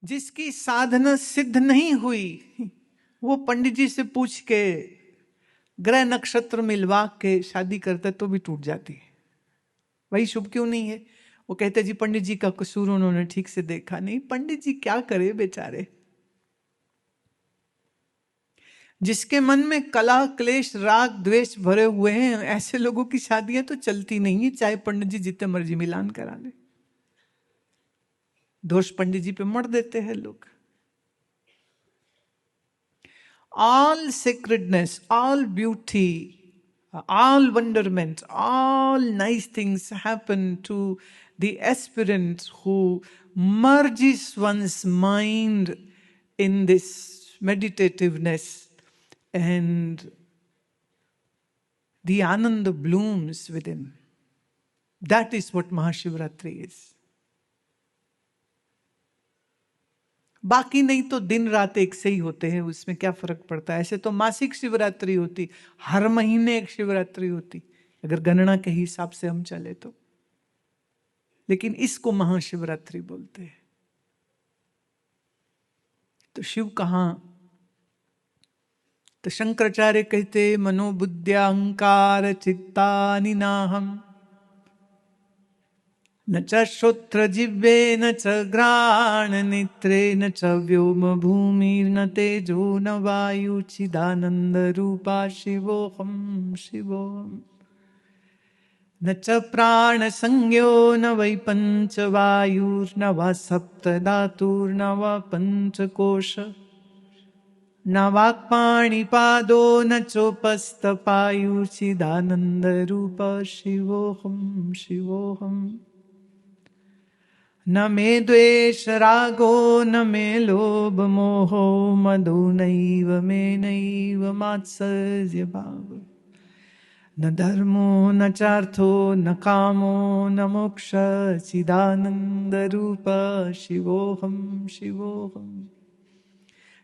जिसकी साधना सिद्ध नहीं हुई, वो पंडित जी से पूछ के ग्रह नक्षत्र मिलवा के शादी करता तो भी टूट जाती है। वही शुभ क्यों नहीं है? वो कहते जी पंडित जी का कसूर, उन्होंने ठीक से देखा नहीं। पंडित जी क्या करे बेचारे। जिसके मन में कलह क्लेश राग द्वेष भरे हुए हैं, ऐसे लोगों की शादियां तो चलती नहीं है, चाहे पंडित जी जितने मर्जी मिलान करा ले। दोष पंडित जी पे मर देते हैं लोग। All sacredness, all beauty, all wonderment, all nice things happen to the aspirant who merges one's mind in this meditativeness, and the ananda blooms within. That is what Mahashivratri is. बाकी नहीं तो दिन रात एक से ही होते हैं, उसमें क्या फर्क पड़ता है। ऐसे तो मासिक शिवरात्रि होती, हर महीने एक शिवरात्रि होती, अगर गणना के हिसाब से हम चले तो। लेकिन इसको महाशिवरात्रि बोलते हैं। तो शिव कहाँ? तो शंकराचार्य कहते मनोबुद्ध्याहंकार चित्तानि नाहम, न च श्रोत्र जिह्वे न च घ्राण नेत्रे न च व्योम भूमिर्न तेजो न वायु चिदानंद रूपा शिवोहम शिवोहम। न च प्राण संज्ञो न वै पंच वायुर्न वा सप्त धातुर्न वा पंचकोश, न वाक्पाणिपादो न चोपस्थपायु चिदानंद रूप शिवोहम शिवोहम। न मे द्वेष रागो न मे लोभ मोहो मदो नैव मे नैव मात्सर्य भाव, न धर्मो न चार्थो न कामो न मोक्ष चिदानंद रूप शिवोहम शिवोहम।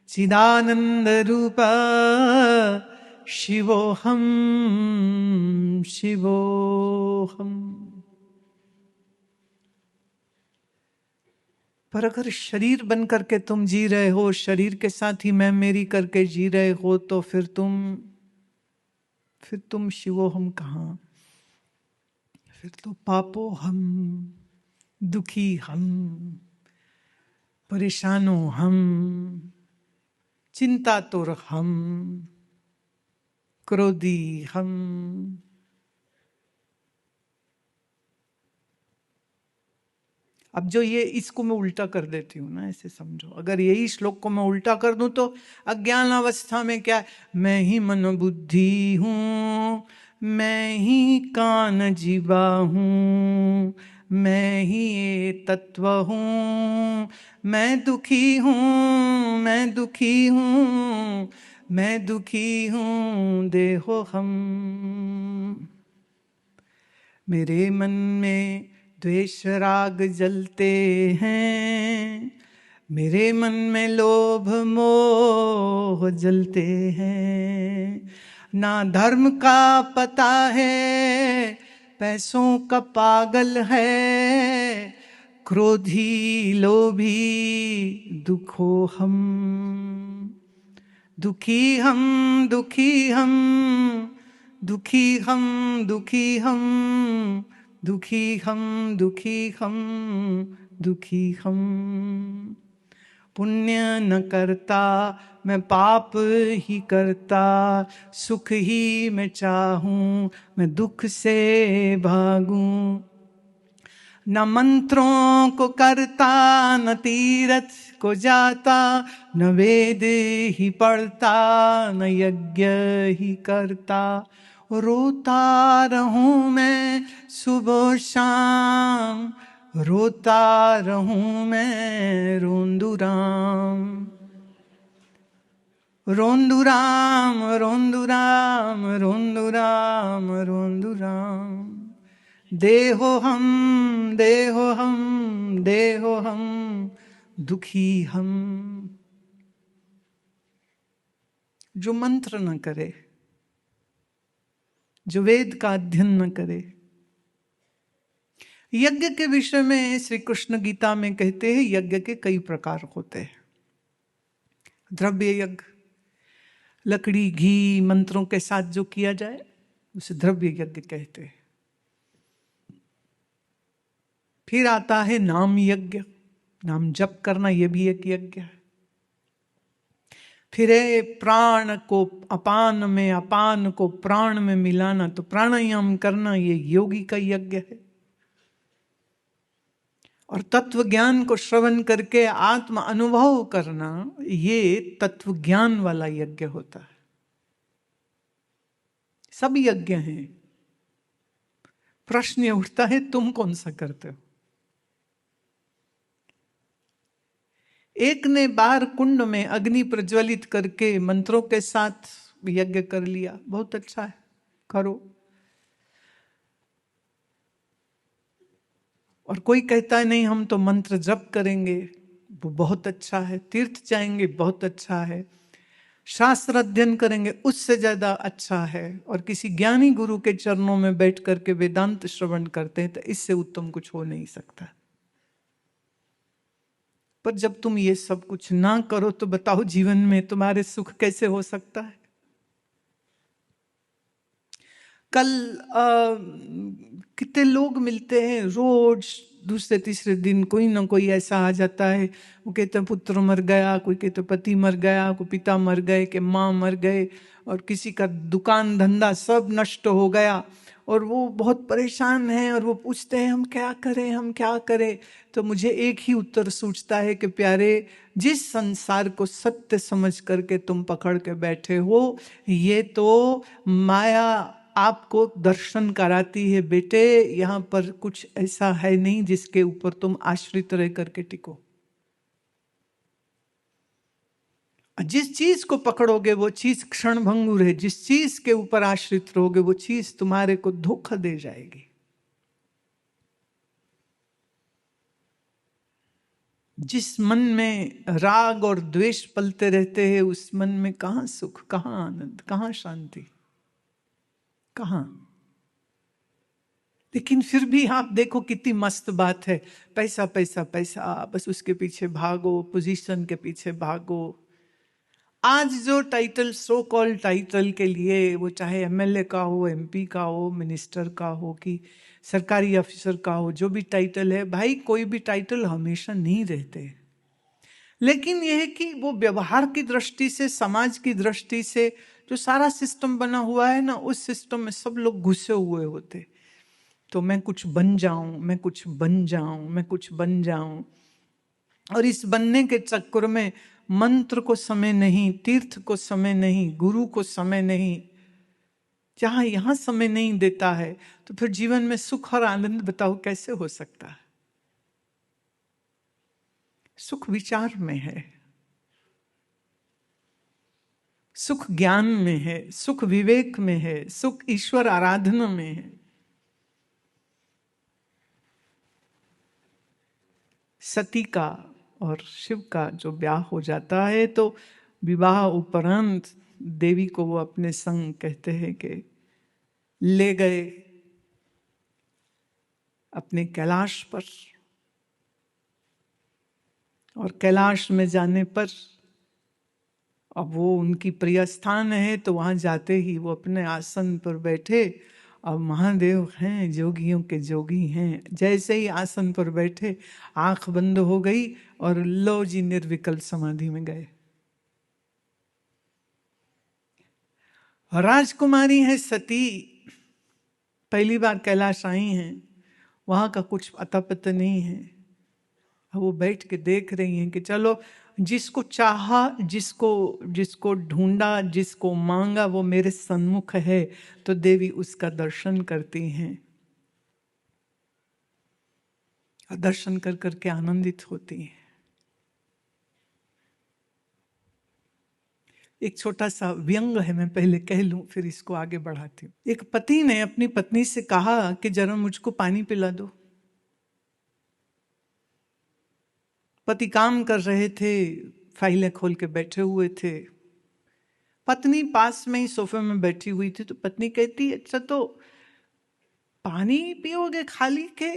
चिदानंद रूप शिवोहम शिवोहम। पर अगर शरीर बन करके तुम जी रहे हो, शरीर के साथ ही मैं मेरी करके जी रहे हो, तो फिर तुम शिवो हम कहाँ? फिर तो पापो हम, दुखी हम, परेशानो हम, चिंता तुर हम, क्रोधी हम। अब जो ये इसको मैं उल्टा कर देती हूँ ना, ऐसे समझो, अगर यही श्लोक को मैं उल्टा कर दूं तो अज्ञान अवस्था में क्या है? मैं ही मन बुद्धि हूँ, मैं ही कान जीवा हूँ, मैं ही ये तत्व हूँ, मैं दुखी हूँ, मैं दुखी हूँ, मैं दुखी हूँ देहो हम। मेरे मन में द्वेष राग जलते हैं, मेरे मन में लोभ मोह जलते हैं। ना धर्म का पता है, पैसों का पागल है, क्रोधी लोभी दुखो हम। दुखी हम, दुखी हम, दुखी हम, दुखी हम, दुखी हम, दुखी हम, दुखी हम। पुण्य न करता मैं पाप ही करता, सुख ही मैं चाहूं मैं दुख से भागूं। न मंत्रों को करता न तीरथ को जाता, न वेद ही पढ़ता न यज्ञ ही करता। रोता रहूं मैं सुबह शाम, रोता रहूं मैं रोंदू राम। रोंदू राम, रोंदू राम, रोंदू राम, रोंदू राम। देहो हम, देहो हम, देहो हम, दुखी हम। जो मंत्र न करे, जो वेद का अध्ययन न करे, यज्ञ के विषय में श्री कृष्ण गीता में कहते हैं यज्ञ के कई प्रकार होते हैं। द्रव्य यज्ञ, लकड़ी घी मंत्रों के साथ जो किया जाए उसे द्रव्य यज्ञ कहते हैं। फिर आता है नाम यज्ञ, नाम जप करना, यह भी एक यज्ञ है। फिर है प्राण को अपान में, अपान को प्राण में मिलाना, तो प्राणायाम करना, ये योगी का यज्ञ है। और तत्व ज्ञान को श्रवण करके आत्म अनुभव करना, ये तत्व ज्ञान वाला यज्ञ होता है। सब यज्ञ हैं। प्रश्न उठता है तुम कौन सा करते हो? एक ने बाहर कुंड में अग्नि प्रज्वलित करके मंत्रों के साथ यज्ञ कर लिया, बहुत अच्छा है, करो। और कोई कहता है नहीं हम तो मंत्र जप करेंगे, वो बहुत अच्छा है। तीर्थ जाएंगे, बहुत अच्छा है। शास्त्र अध्ययन करेंगे, उससे ज्यादा अच्छा है। और किसी ज्ञानी गुरु के चरणों में बैठ करके वेदांत श्रवण करते हैं, तो इससे उत्तम कुछ हो नहीं सकता। पर जब तुम ये सब कुछ ना करो तो बताओ जीवन में तुम्हारे सुख कैसे हो सकता है? कल कितने लोग मिलते हैं रोज, दूसरे तीसरे दिन कोई ना कोई ऐसा आ जाता है, वो कहते हैं पुत्र मर गया, कोई कहते पति मर गया, कोई पिता मर गए, कि माँ मर गए, और किसी का दुकान धंधा सब नष्ट हो गया, और वो बहुत परेशान हैं। और वो पूछते हैं हम क्या करें, हम क्या करें? तो मुझे एक ही उत्तर सूझता है कि प्यारे, जिस संसार को सत्य समझ करके तुम पकड़ के बैठे हो, ये तो माया आपको दर्शन कराती है। बेटे, यहाँ पर कुछ ऐसा है नहीं जिसके ऊपर तुम आश्रित रह करके टिको। जिस चीज को पकड़ोगे वो चीज क्षणभंगुर है, जिस चीज के ऊपर आश्रित रहोगे वो चीज तुम्हारे को धोखा दे जाएगी। जिस मन में राग और द्वेष पलते रहते हैं, उस मन में कहाँ सुख, कहाँ आनंद, कहाँ शांति, कहाँ? लेकिन फिर भी आप देखो कितनी मस्त बात है, पैसा पैसा पैसा, बस उसके पीछे भागो, पोजीशन के पीछे भागो। आज जो टाइटल, सो कॉल्ड टाइटल के लिए, वो चाहे एमएलए का हो, एमपी का हो, मिनिस्टर का हो, कि सरकारी अफसर का हो, जो भी टाइटल है भाई, कोई भी टाइटल हमेशा नहीं रहते। लेकिन यह है कि वो व्यवहार की दृष्टि से, समाज की दृष्टि से जो सारा सिस्टम बना हुआ है ना, उस सिस्टम में सब लोग घुसे हुए होते। तो मैं कुछ बन जाऊं, मैं कुछ बन जाऊं, मैं कुछ बन जाऊं, और इस बनने के चक्कर में मंत्र को समय नहीं, तीर्थ को समय नहीं, गुरु को समय नहीं। जहां यहां समय नहीं देता है तो फिर जीवन में सुख और आनंद बताओ कैसे हो सकता है? सुख विचार में है, सुख ज्ञान में है, सुख विवेक में है, सुख ईश्वर आराधना में है। सती का और शिव का जो ब्याह हो जाता है, तो विवाह उपरांत देवी को वो अपने संग कहते हैं कि ले गए अपने कैलाश पर। और कैलाश में जाने पर, अब वो उनकी प्रिय स्थान है, तो वहां जाते ही वो अपने आसन पर बैठे। अब महादेव हैं, जोगियों के जोगी हैं। जैसे ही आसन पर बैठे, आंख बंद हो गई और लो जी निर्विकल्प समाधि में गए। राजकुमारी है सती, पहली बार कैलाश आई हैं, वहां का कुछ अता पता नहीं है। वो बैठ के देख रही हैं कि चलो, जिसको चाहा, जिसको ढूंढा, जिसको मांगा, वो मेरे सन्मुख है। तो देवी उसका दर्शन करती हैं, और दर्शन कर करके आनंदित होती हैं। एक छोटा सा व्यंग है, मैं पहले कह लूं फिर इसको आगे बढ़ाती हूँ। एक पति ने अपनी पत्नी से कहा कि जरा मुझको पानी पिला दो। पति काम कर रहे थे, फाइलें खोल के बैठे हुए थे। पत्नी पास में ही सोफे में बैठी हुई थी। तो पत्नी कहती, अच्छा तो पानी पियोगे खाली के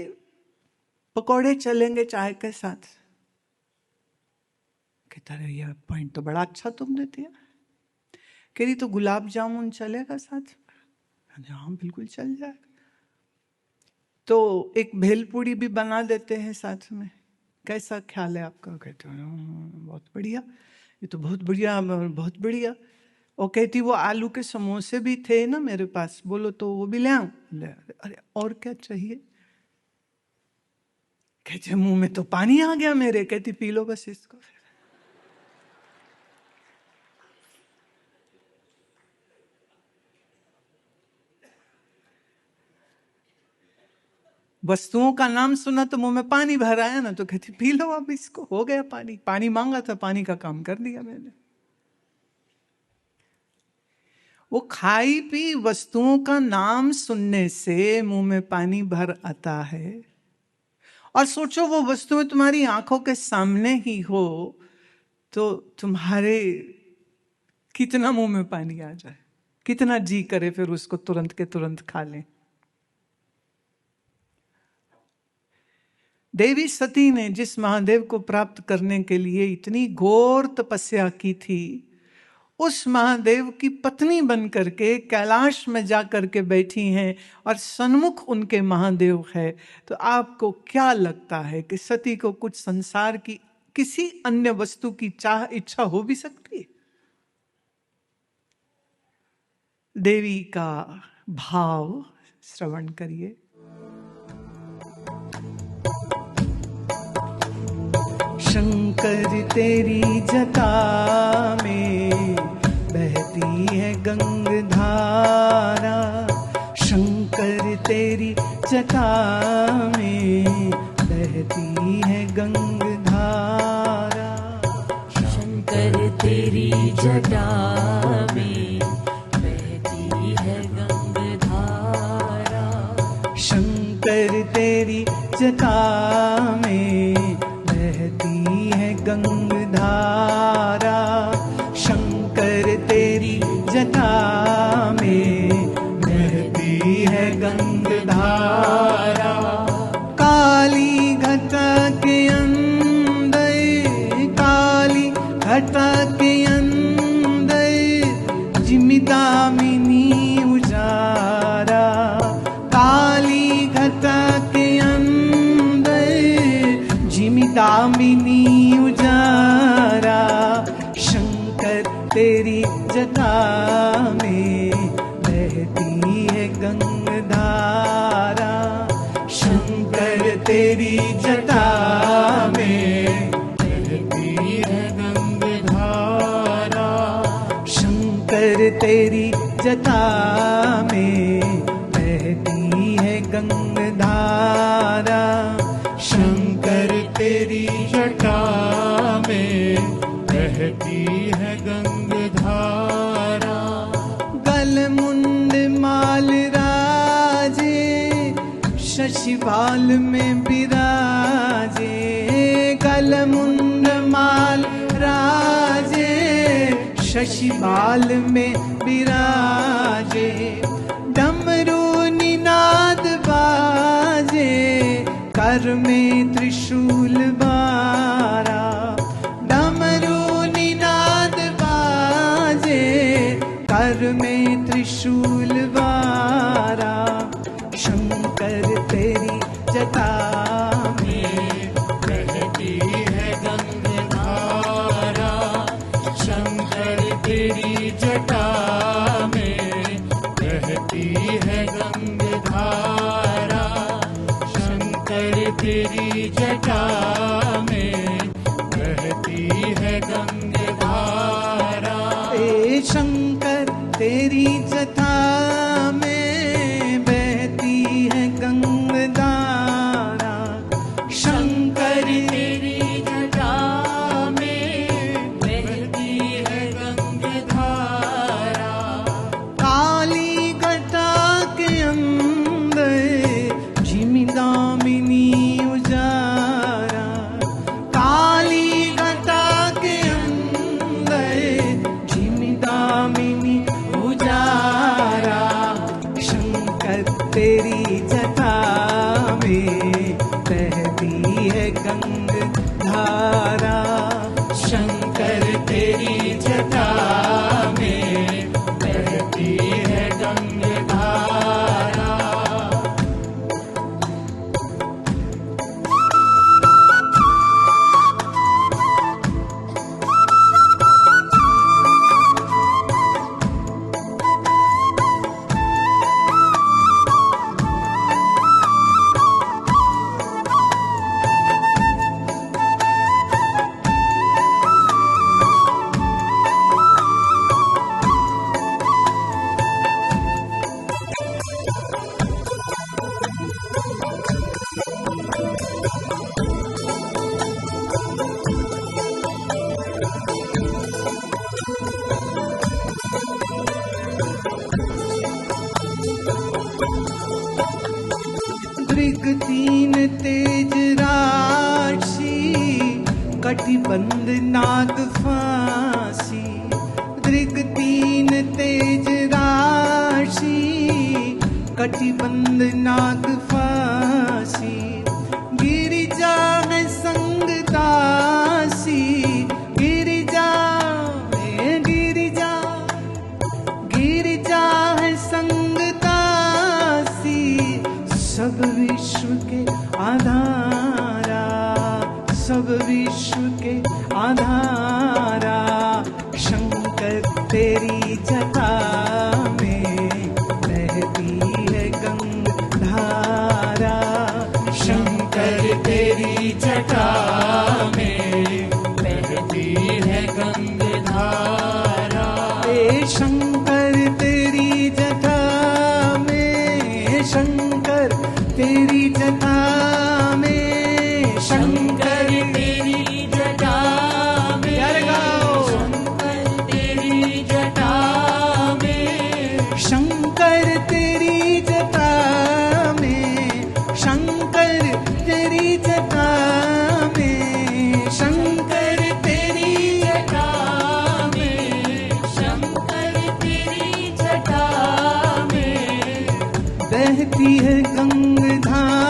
पकौड़े चलेंगे चाय के साथ। कहता रहे ये पॉइंट तो बड़ा अच्छा तुमने दिया। कह रही तो गुलाब जामुन चलेगा साथ? हाँ बिल्कुल चल जाएगा। तो एक भेलपूरी भी बना देते हैं साथ में, कैसा ख्याल है आपका? कहते हैं बहुत बढ़िया, ये तो बहुत बढ़िया, बहुत बढ़िया। और कहती वो आलू के समोसे भी थे ना मेरे पास, बोलो तो वो भी ले आऊं? अरे और क्या चाहिए? कहते मुंह में तो पानी आ गया मेरे। कहती पी लो बस इसको। वस्तुओं का नाम सुना तो मुंह में पानी भर आया ना, तो कहती पी लो अब इसको, हो गया पानी। पानी मांगा था, पानी का काम कर दिया मैंने। वो खाई पी वस्तुओं का नाम सुनने से मुंह में पानी भर आता है। और सोचो वो वस्तुएं तुम्हारी आंखों के सामने ही हो तो तुम्हारे कितना मुंह में पानी आ जाए, कितना जी करे फिर उसको तुरंत के तुरंत खा लें। देवी सती ने जिस महादेव को प्राप्त करने के लिए इतनी घोर तपस्या की थी, उस महादेव की पत्नी बन करके कैलाश में जा करके बैठी हैं और सन्मुख उनके महादेव है। तो आपको क्या लगता है कि सती को कुछ संसार की किसी अन्य वस्तु की चाह इच्छा हो भी सकती है? देवी का भाव श्रवण करिए। शंकर तेरी जटा में बहती है गंगधारा, शंकर तेरी जटा में बहती है गंगधारा, शंकर तेरी जटा में बहती है गंगधारा, शंकर तेरी जटा में गंगधारा, शंकर तेरी जटा में बहती है गंगधारा। काली घटा के अंदर, काली घटा के अंदर जिमिदामिनी उजारा, काली घटा के अंदर जिमिदामिनी उजारा, शंकर तेरी जटा में बहती है गंगधारा, शंकर तेरी जटा में बहती है गंगधारा, शंकर तेरी जटा में बहती है गंगधारा, शंकर तेरी जटा में बहती है गंगधारा। गलमुंड माल राजे शशिबाल में विराजे, गलमुंड माल राजे शशिबाल में विराजे, डमरू निनाद बाजे कर में त्रिशूल बारा, डमरू निनाद बाजे कर में त्रिशूल बारा, शंकर तेरी जटा में बहती है गंगधारा, शंकर तेरी जटा में बहती है गंगधारा, शंकर तेरी जटा में बहती है गंगधारा। ए शंकर तेरी जटा में बहती है गंगधारा, शंकर तेरी जटा में बहती है गंगधारा। काली घटा के अंदर जिमिदामिनी उजारा, काली घटा के अंदर जिमिदामिनी उजारा, शंकर तेरी जटा में बहती तीन तेज राशि, कटिबंध नाग फांसी। दृग तीन तेज राशि, कटिबंध नाग फांसी। गिरिजा है संग दासी, गिरिजा है गिरिजा, गिरिजा है संग दासी। सब विश्व के आधारा, सब विश्व के आधारा। शंकर तेरी जटा में बहती है गंगाधारा। शंकर तेरी जटा में बहती है गंगाधारा। ए शंकर तेरी जटा में, शंकर तेरी जटा में, शंकर तेरी जटा में, प्यारे गाओ। शंकर तेरी जटा में, शंकर तेरी जटा में, शंकर तेरी जटा में, शंकर तेरी जटा में, शंकर तेरी जटा में बहती है गंगाधारा।